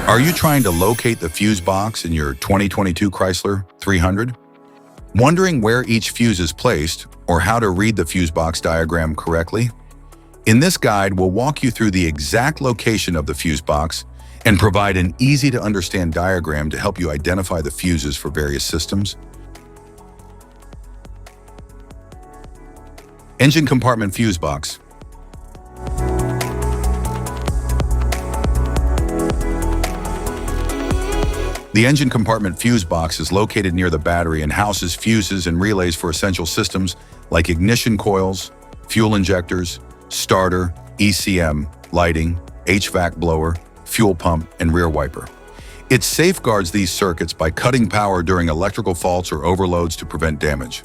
Are you trying to locate the fuse box in your 2022 Chrysler 300? Wondering where each fuse is placed or how to read the fuse box diagram correctly? In this guide, we'll walk you through the exact location of the fuse box and provide an easy-to-understand diagram to help you identify the fuses for various systems. Engine compartment fuse box. The engine compartment fuse box is located near the battery and houses fuses and relays for essential systems like ignition coils, fuel injectors, starter, ECM, lighting, HVAC blower, fuel pump, and rear wiper. It safeguards these circuits by cutting power during electrical faults or overloads to prevent damage.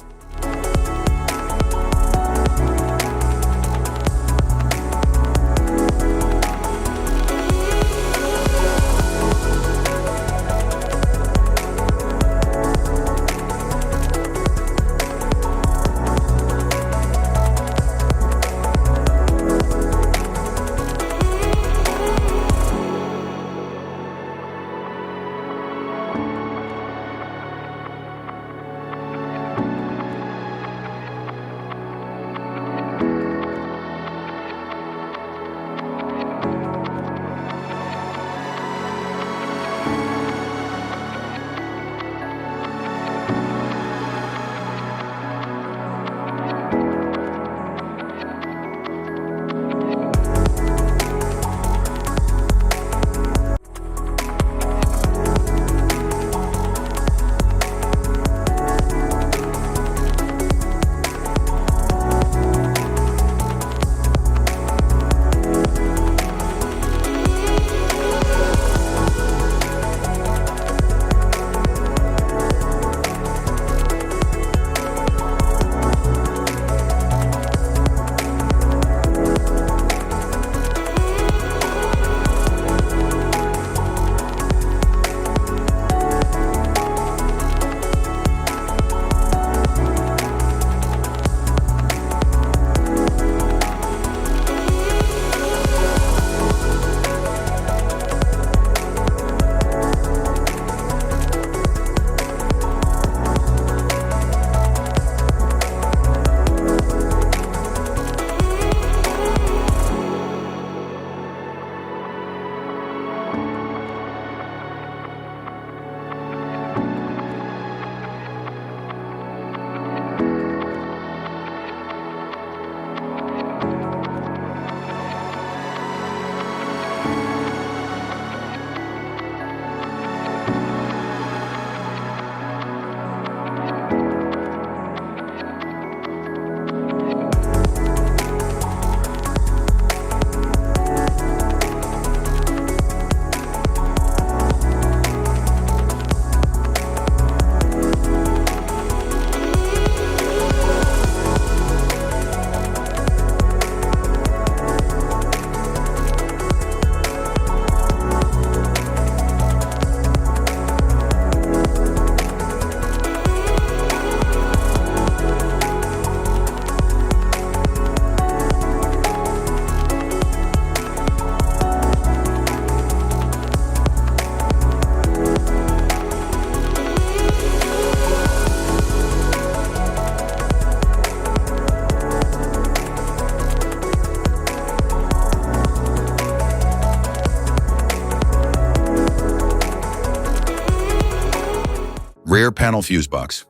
Rear panel fuse box.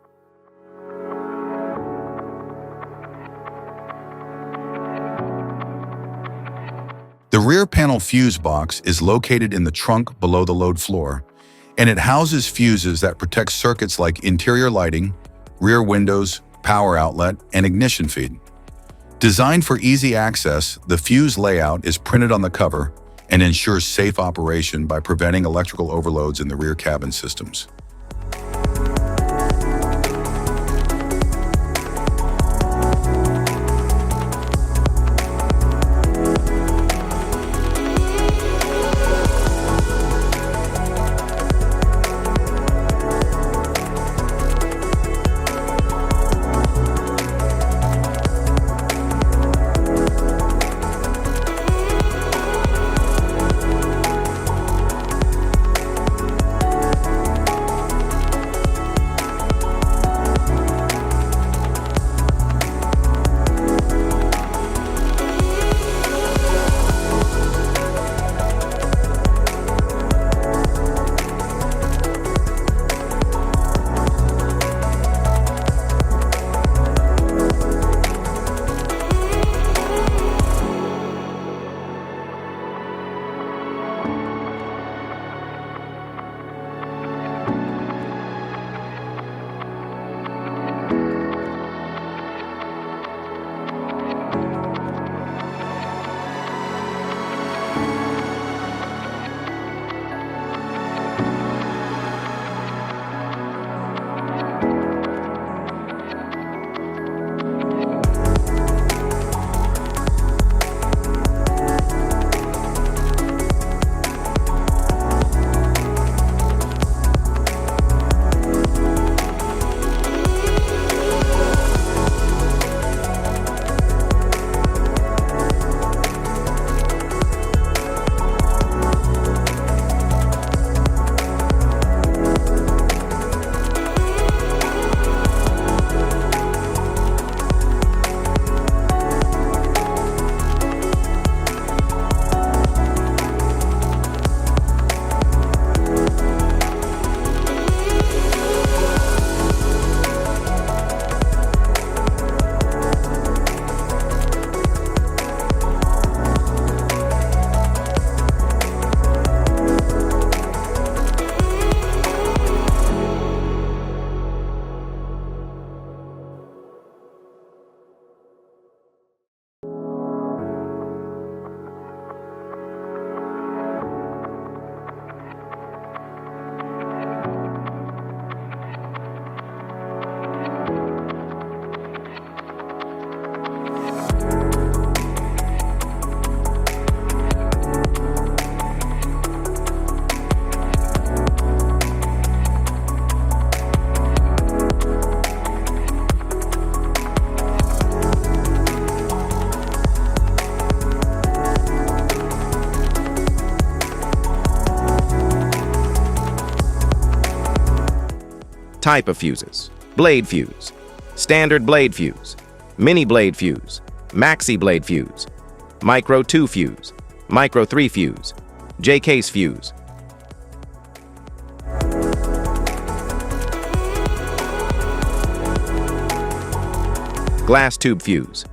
The rear panel fuse box is located in the trunk below the load floor, and it houses fuses that protect circuits like interior lighting, rear windows, power outlet, and ignition feed. Designed for easy access, the fuse layout is printed on the cover and ensures safe operation by preventing electrical overloads in the rear cabin systems. Type of fuses: blade fuse, standard blade fuse, mini blade fuse, maxi blade fuse, micro 2 fuse, micro 3 fuse, J-case fuse. Glass tube fuse,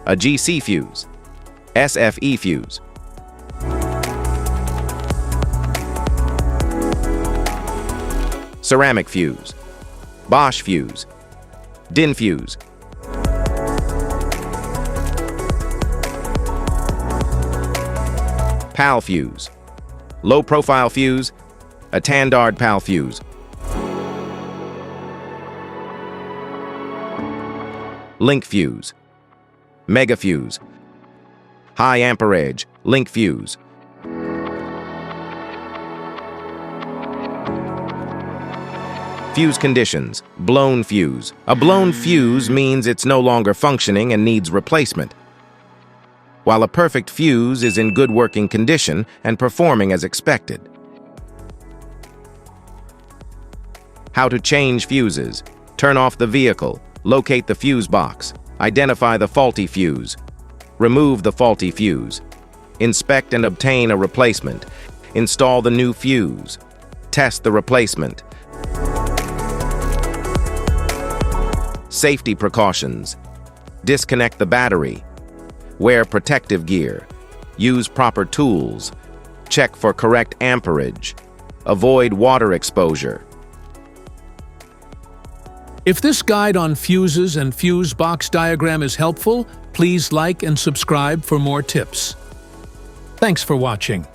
a GC fuse, SFE fuse. Ceramic fuse, Bosch fuse, DIN fuse. PAL fuse, low profile fuse, a Tandard PAL fuse. Link fuse, mega fuse, high amperage, link fuse. Fuse conditions: blown fuse. A blown fuse means it's no longer functioning and needs replacement, while a perfect fuse is in good working condition and performing as expected. How to change fuses: turn off the vehicle, locate the fuse box, identify the faulty fuse, remove the faulty fuse, inspect and obtain a replacement, install the new fuse, test the replacement. Safety precautions: disconnect the battery, wear protective gear, use proper tools, check for correct amperage, avoid water exposure. If this guide on fuses and fuse box diagram is helpful, please like and subscribe for more tips. Thanks for watching.